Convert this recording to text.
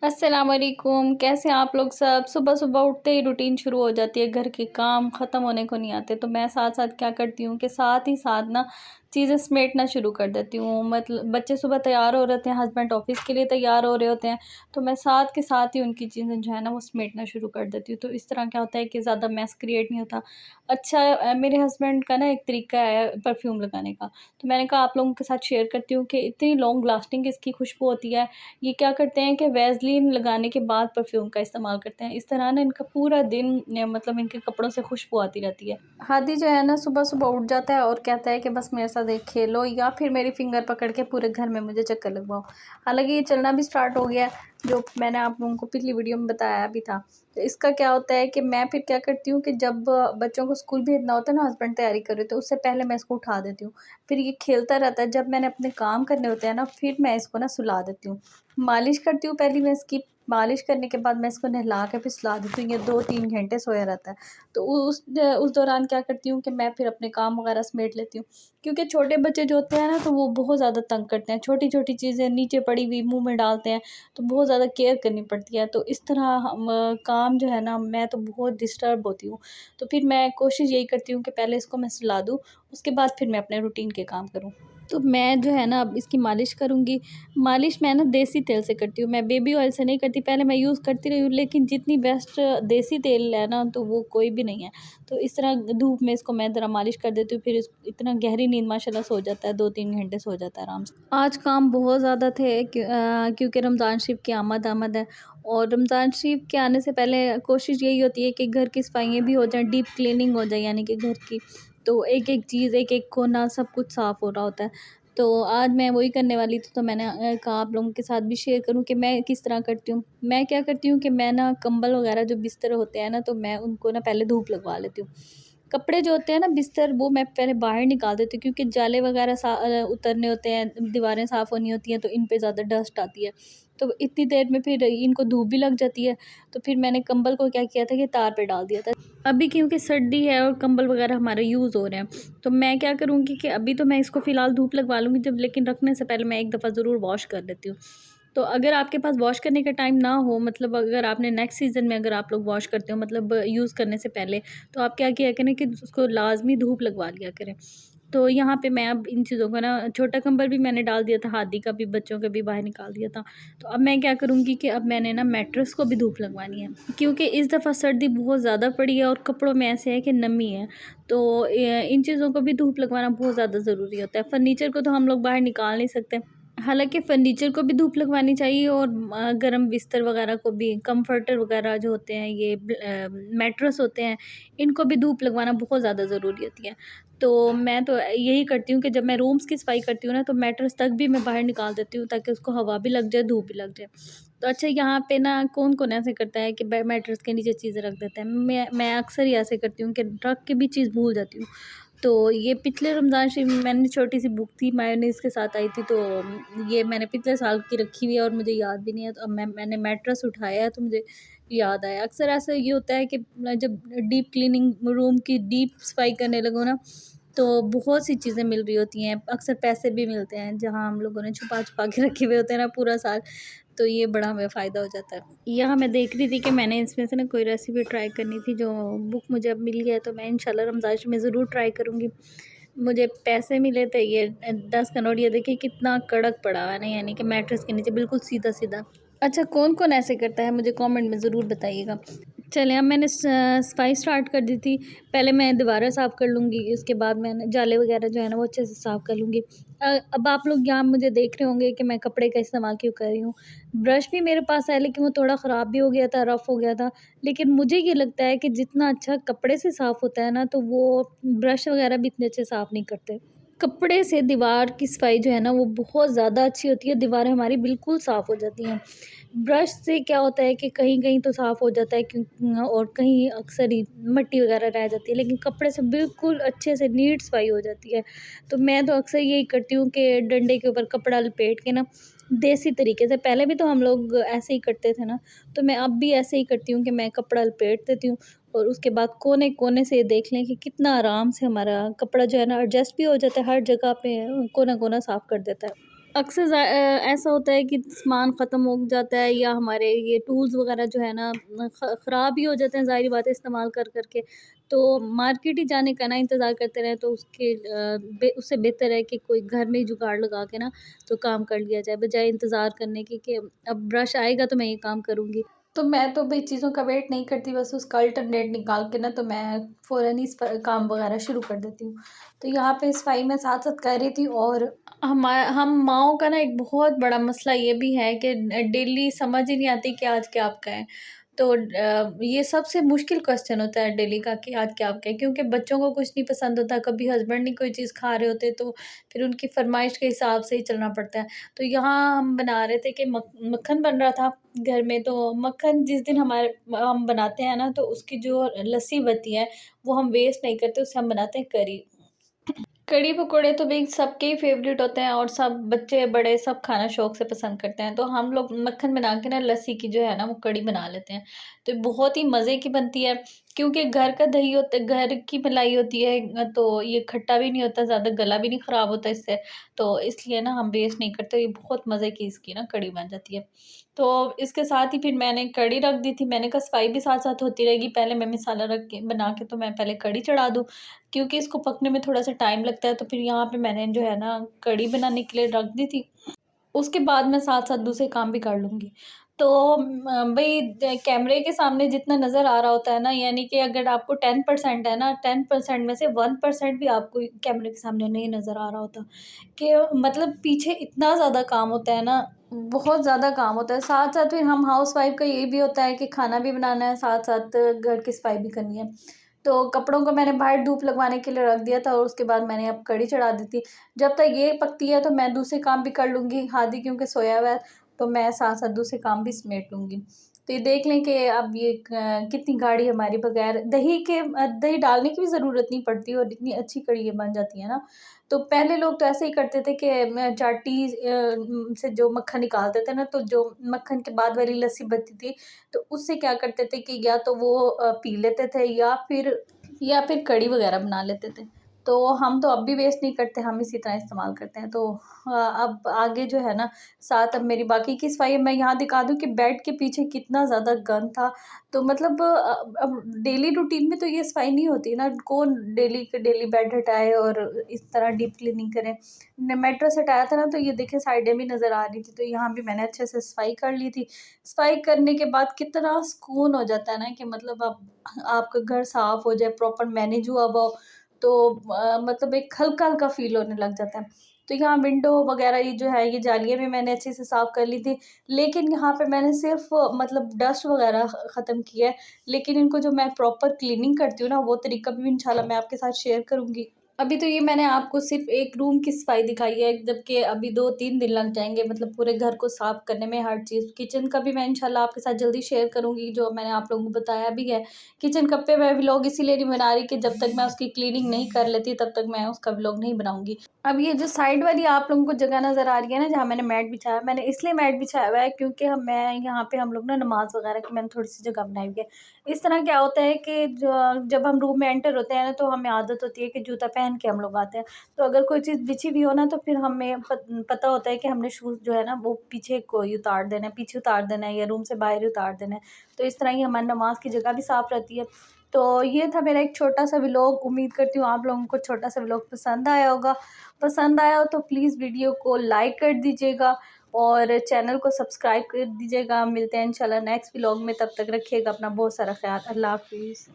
अस्सलाम वालेकुम। कैसे हैं आप लोग सब? सुबह सुबह उठते ही रूटीन शुरू हो जाती है, घर के काम ख़त्म होने को नहीं आते। तो मैं साथ साथ क्या करती हूँ कि साथ ही साथ ना चीज़ें समेटना शुरू कर देती हूँ। मतलब बच्चे सुबह तैयार हो रहते हैं, हस्बैंड ऑफिस के लिए तैयार हो रहे होते हैं, तो मैं साथ के साथ ही उनकी चीज़ें जो है ना वो समेटना शुरू कर देती हूँ। तो इस तरह क्या होता है कि ज़्यादा मैस क्रिएट नहीं होता। अच्छा, मेरे हस्बैंड का ना एक तरीका है परफ्यूम लगाने का, तो मैंने कहा आप लोगों के साथ शेयर करती हूँ कि इतनी लॉन्ग लास्टिंग इसकी खुशबू होती है। ये क्या करते हैं कि वैसलीन लगाने के बाद परफ्यूम का इस्तेमाल करते हैं। इस तरह ना इनका पूरा दिन मतलब इनके कपड़ों से खुशबू आती रहती है। हादी जो है ना सुबह-सुबह उठ जाता है और कहता है कि बस मेरे साथ एक खेलो या फिर मेरी फिंगर पकड़ के पूरे घर में मुझे चक्कर लगवाओ। हालाँकि ये चलना भी स्टार्ट हो गया है, जो मैंने आप लोगों को पिछली वीडियो में बताया भी था। तो इसका क्या होता है कि मैं फिर क्या करती हूँ कि जब बच्चों को स्कूल भेजना होता है ना, हस्बैंड तैयारी कर रहे होते हैं, उससे पहले मैं इसको उठा देती हूँ। फिर ये खेलता रहता है, जब मैंने अपने काम करने होते हैं ना, फिर मैं इसको ना सुला देती हूँ। मालिश करती हूँ पहले मैं इसकी, मालिश करने के बाद मैं इसको नहला के फिर सुला देती हूँ। ये 2-3 घंटे सोया रहता है। तो उस दौरान क्या करती हूँ कि मैं फिर अपने काम वगैरह समेट लेती हूँ। क्योंकि छोटे बच्चे जो होते हैं ना, तो वो बहुत ज़्यादा तंग करते हैं। छोटी-छोटी चीज़ें नीचे पड़ी हुई मुँह में डालते हैं, तो बहुत ज़्यादा केयर करनी पड़ती है। तो इस तरह काम जो है ना, मैं तो बहुत डिस्टर्ब होती हूँ। तो फिर मैं कोशिश यही करती हूँ कि पहले इसको मैं सुला दूँ, उसके बाद फिर मैं अपने रूटीन के काम करूँ। तो मैं जो है ना अब इसकी मालिश करूँगी। मालिश मैं ना देसी तेल से करती हूँ, मैं बेबी ऑयल से नहीं करती। पहले मैं यूज़ करती रही हूँ, लेकिन जितनी बेस्ट देसी तेल है ना, तो वो कोई भी नहीं है। तो इस तरह धूप में इसको मैं ज़रा मालिश कर देती हूँ, फिर इस इतना गहरी नींद माशाल्लाह सो जाता है, 2-3 घंटे सो जाता है आराम से। आज काम बहुत ज़्यादा थे क्योंकि रमज़ान शरीफ की आमद है, और रमज़ान शरीफ के आने से पहले कोशिश यही होती है कि घर की सफाइयाँ भी हो जाएँ, डीप क्लीनिंग हो जाए यानी कि घर की। तो एक-एक चीज़, एक-एक कोना सब कुछ साफ़ हो रहा होता है। तो आज मैं वही करने वाली थी, तो मैंने कहा आप लोगों के साथ भी शेयर करूँ कि मैं किस तरह करती हूँ। मैं क्या करती हूँ कि मैं ना कंबल वगैरह जो बिस्तर होते हैं ना, तो मैं उनको ना पहले धूप लगवा लेती हूँ। कपड़े जो होते हैं ना बिस्तर, वो मैं पहले बाहर निकाल देती हूँ, क्योंकि जाले वगैरह उतरने होते हैं, दीवारें साफ़ होनी होती हैं, तो इन पे ज़्यादा डस्ट आती है। तो इतनी देर में फिर इनको धूप भी लग जाती है। तो फिर मैंने कंबल को क्या किया था कि तार पे डाल दिया था। अभी क्योंकि सर्दी है और कंबल वगैरह हमारे यूज़ हो रहे हैं, तो मैं क्या करूँगी कि अभी तो मैं इसको फ़िलहाल धूप लगवा लूँगी जब, लेकिन रखने से पहले मैं एक दफ़ा ज़रूर वॉश कर लेती हूँ। तो अगर आपके पास वॉश करने का टाइम ना हो, मतलब अगर आपने नेक्स्ट सीज़न में अगर आप लोग वॉश करते हो, मतलब यूज़ करने से पहले, तो आप क्या किया करें कि उसको लाज़मी धूप लगवा लिया करें। तो यहाँ पे मैं अब इन चीज़ों को ना, छोटा कंबल भी मैंने डाल दिया था, हादी का भी, बच्चों का भी बाहर निकाल दिया था। तो अब मैं क्या करूँगी कि अब मैंने ना मैट्रेस को भी धूप लगवानी है, क्योंकि इस दफ़ा सर्दी बहुत ज़्यादा पड़ी है और कपड़ों में ऐसे है कि नमी है। तो इन चीज़ों को भी धूप लगवाना बहुत ज़्यादा ज़रूरी होता है। फर्नीचर को तो हम लोग बाहर निकाल नहीं सकते। हालाँकि फ़र्नीचर को भी धूप लगवानी चाहिए, और गर्म बिस्तर वगैरह को भी, कम्फ़र्टर वगैरह जो होते हैं, ये मैट्रेस होते हैं, इनको भी धूप लगवाना बहुत ज़्यादा ज़रूरी होती है। तो मैं तो यही करती हूँ कि जब मैं रूम्स की सफ़ाई करती हूँ ना, तो मैट्रेस तक भी मैं बाहर निकाल देती हूँ, ताकि उसको हवा भी लग जाए, धूप भी लग जाए। तो अच्छा, यहाँ पे ना कौन-कौन ऐसे करता है कि मैट्रेस के नीचे चीज़ें रख देता है। मैं अक्सर ही ऐसे करती हूँ कि रख के भी चीज़ भूल जाती हूँ। तो ये पिछले रमज़ान शरीफ में मैंने छोटी-सी बुक थी, मेयोनेज़ के साथ आई थी, तो ये मैंने पिछले साल की रखी हुई है और मुझे याद भी नहीं है। तो अब मैंने मैट्रेस उठाया है, तो मुझे याद आया। अक्सर ऐसा ये होता है कि जब डीप क्लीनिंग रूम की डीप सफाई करने लगो ना, तो बहुत सी चीज़ें मिल रही होती हैं। अक्सर पैसे भी मिलते हैं, जहाँ हम लोगों ने छुपा-छुपा के रखे हुए होते हैं ना पूरा साल, तो ये बड़ा हमें फ़ायदा हो जाता है। यहाँ मैं देख रही थी कि मैंने इसमें से ना कोई रेसिपी ट्राई करनी थी, जो बुक मुझे अब मिल गया है, तो मैं इंशाल्लाह रमज़ान में ज़रूर ट्राई करूँगी। मुझे पैसे मिले थे ये 10 का नोट। ये देखिए कितना कड़क पड़ा है ना, यानी कि मैट्रेस के नीचे बिल्कुल सीधा-सीधा। अच्छा, कौन-कौन ऐसे करता है मुझे कमेंट में ज़रूर बताइएगा। चलें, अब मैंने सफाई स्टार्ट कर दी थी। पहले मैं दोबारा साफ़ कर लूँगी, उसके बाद मैंने जाले वगैरह जो है ना वो अच्छे से साफ़ कर लूँगी। अब आप लोग यहाँ मुझे देख रहे होंगे कि मैं कपड़े का इस्तेमाल क्यों कर रही हूँ। ब्रश भी मेरे पास है, लेकिन वो थोड़ा ख़राब भी हो गया था, रफ़ हो गया था। लेकिन मुझे ये लगता है कि जितना अच्छा कपड़े से साफ़ होता है ना, तो वो ब्रश वगैरह भी इतने अच्छे साफ़ नहीं करते। कपड़े से दीवार की सफाई जो है ना वो बहुत ज़्यादा अच्छी होती है, दीवारें हमारी बिल्कुल साफ़ हो जाती हैं। ब्रश से क्या होता है कि कहीं-कहीं तो साफ़ हो जाता है, और कहीं अक्सर ही मिट्टी वगैरह रह जाती है, लेकिन कपड़े से बिल्कुल अच्छे से नीट सफाई हो जाती है। तो मैं तो अक्सर यही करती हूँ कि डंडे के ऊपर कपड़ा लपेट के ना, देसी तरीके से, पहले भी तो हम लोग ऐसे ही करते थे ना, तो मैं अब भी ऐसे ही करती हूँ कि मैं कपड़ा लपेट देती हूँ, और उसके बाद कोने-कोने से देख लें कि कितना आराम से हमारा कपड़ा जो है ना एडजस्ट भी हो जाता है, हर जगह पे कोना-कोना साफ़ कर देता है। अक्सर ऐसा होता है कि सामान ख़त्म हो जाता है या हमारे ये टूल्स वगैरह जो है ना ख़राब ही हो जाते हैं, ज़ाहिर बात है इस्तेमाल कर कर के। तो मार्केट ही जाने का ना इंतज़ार करते रहें तो उससे बेहतर है कि कोई घर में ही जुगाड़ लगा के ना तो काम कर लिया जाए, बजाय इंतज़ार करने के कि अब ब्रश आएगा तो मैं ये काम करूँगी। तो मैं तो भई चीज़ों का वेट नहीं करती, बस उसका अल्टरनेट निकाल के ना तो मैं फ़ौरन ही इस प काम वगैरह शुरू कर देती हूँ। तो यहाँ पे सफाई मैं साथ-साथ कर रही थी, और हम माँओं का ना एक बहुत बड़ा मसला ये भी है कि डेली समझ ही नहीं आती कि आज क्या पकाएँ। तो ये सबसे मुश्किल क्वेश्चन होता है डेली का कि आज क्या पकाएँ, क्योंकि बच्चों को कुछ नहीं पसंद होता, कभी हस्बैंड नहीं कोई चीज़ खा रहे होते, तो फिर उनकी फ़रमाइश के हिसाब से ही चलना पड़ता है। तो यहाँ हम बना रहे थे कि मक्खन बन रहा था घर में, तो मक्खन जिस दिन हम बनाते हैं ना, तो उसकी जो लस्सी बची है, वो हम वेस्ट नहीं करते, उससे हम बनाते हैं करी। कढ़ी पकोड़े तो भई सबके ही फ़ेवरेट होते हैं, और सब बच्चे बड़े सब खाना शौक से पसंद करते हैं। तो हम लोग मक्खन बना के ना लस्सी की जो है ना वो कढ़ी बना लेते हैं। तो बहुत ही मज़े की बनती है, क्योंकि घर का दही होता है, घर की मलाई होती है, तो ये खट्टा भी नहीं होता ज़्यादा, गला भी नहीं ख़राब होता इससे। तो इसलिए ना हम वेस्ट नहीं करते, ये बहुत मज़े की इसकी ना कढ़ी बन जाती है। तो इसके साथ ही फिर मैंने कढ़ी रख दी थी। मैंने कहा सफाई भी साथ-साथ होती रहेगी, पहले मैं मसाला रख के बना के तो मैं पहले कढ़ी चढ़ा दूँ। क्योंकि इसको पकने में थोड़ा-सा टाइम लगता है, तो फिर यहाँ पे मैंने जो है ना कढ़ी बनाने के लिए रख दी थी। उसके बाद मैं साथ-साथ दूसरे काम भी कर लूँगी। तो भई कैमरे के सामने जितना नज़र आ रहा होता है ना, यानी कि अगर आपको 10% है ना, 10% में से 1% भी आपको कैमरे के सामने नहीं नज़र आ रहा होता, कि मतलब पीछे इतना ज़्यादा काम होता है ना, बहुत ज़्यादा काम होता है। साथ-साथ फिर हम हाउसवाइफ़ का ये भी होता है कि खाना भी बनाना है, साथ-साथ घर की सफाई भी करनी है। तो कपड़ों को मैंने बाहर धूप लगवाने के लिए रख दिया था, और उसके बाद मैंने अब कढ़ी चढ़ा दी थी। जब तक ये पकती है तो मैं दूसरे काम भी कर लूँगी, हादी क्योंकि सोया हुआ है, तो मैं साथ-साथ दूसरे काम भी समेट लूँगी। तो ये देख लें कि अब ये कितनी गाढ़ी हमारी बगैर दही डालने की भी ज़रूरत नहीं पड़ती, और इतनी अच्छी कढ़ी ये बन जाती है ना। तो पहले लोग तो ऐसे ही करते थे कि चाटी से जो मक्खन निकालते थे ना, तो जो मक्खन के बाद वाली लस्सी बचती थी, तो उससे क्या करते थे कि या तो वो पी लेते थे, या फिर कढ़ी वग़ैरह बना लेते थे। तो हम तो अब भी वेस्ट नहीं करते, हम इसी तरह इस्तेमाल करते हैं। तो अब आगे जो है ना, साथ अब मेरी बाकी की सफाई मैं यहाँ दिखा दूँ कि बेड के पीछे कितना ज़्यादा गंद था। तो मतलब अब डेली रूटीन में तो ये सफाई नहीं होती ना, कौन डेली के डेली बेड हटाए और इस तरह डीप क्लीनिंग करे। ने मैट्रेस हटाया था ना, तो ये देखिए साइडें भी नज़र आ रही थी, तो यहाँ भी मैंने अच्छे से सफाई कर ली थी। सफाई करने के बाद कितना सुकून हो जाता है ना, कि मतलब अब आपका घर साफ हो जाए, प्रॉपर मैनेज हुआ हुआ हो, तो मतलब एक हल्का-हल्का फ़ील होने लग जाता है। तो यहाँ विंडो वगैरह ये जो है, ये जालियाँ भी मैंने अच्छे से साफ़ कर ली थी। लेकिन यहाँ पे मैंने सिर्फ़ मतलब डस्ट वगैरह ख़त्म किया है, लेकिन इनको जो मैं प्रॉपर क्लीनिंग करती हूँ ना, वो तरीका भी इंशाल्लाह मैं आपके साथ शेयर करूँगी। अभी तो ये मैंने आपको सिर्फ़ एक रूम की सफाई दिखाई है, जबकि अभी 2-3 दिन लग जाएँगे मतलब पूरे घर को साफ़ करने में, हर चीज़। किचन का भी मैं इंशाल्लाह आपके साथ जल्दी शेयर करूँगी, जो मैंने आप लोगों को बताया भी है। किचन कप पे मैं व्लॉग इसीलिए नहीं बना रही कि जब तक मैं उसकी क्लीनिंग नहीं कर लेती, तब तक मैं उसका व्लॉग नहीं बनाऊँगी। अब ये जो साइड वाली आप लोगों को जगह नज़र आ रही है ना, जहाँ मैंने मैट बिछाया, मैंने इसलिए मैट बिछाया हुआ है क्योंकि यहाँ पे हम लोग ना नमाज़ वगैरह की मैंने थोड़ी-सी जगह बनाई हुई है। इस तरह क्या होता है कि जब हम रूम में एंटर होते हैं ना, तो हमें आदत होती है कि जूता पहन के हम लोग आते हैं। तो अगर कोई चीज़ बिछी भी हो ना, तो फिर हमें पता होता है कि हमने शूज़ जो है ना वो पीछे कोई उतार देना है, पीछे उतार देना है, या रूम से बाहर ही उतार देना है। तो इस तरह ही हमारी नमाज़ की जगह भी साफ़ रहती है। तो ये था मेरा एक छोटा-सा व्लॉग। उम्मीद करती हूँ आप लोगों को छोटा-सा व्लॉग पसंद आया होगा। पसंद आया हो तो प्लीज़ वीडियो को लाइक कर दीजिएगा, और चैनल को सब्सक्राइब कर दीजिएगा। मिलते हैं इंशाल्लाह नेक्स्ट व्लॉग में, तब तक रखिएगा अपना बहुत सारा ख़्याल। अल्लाह हाफ़िज़।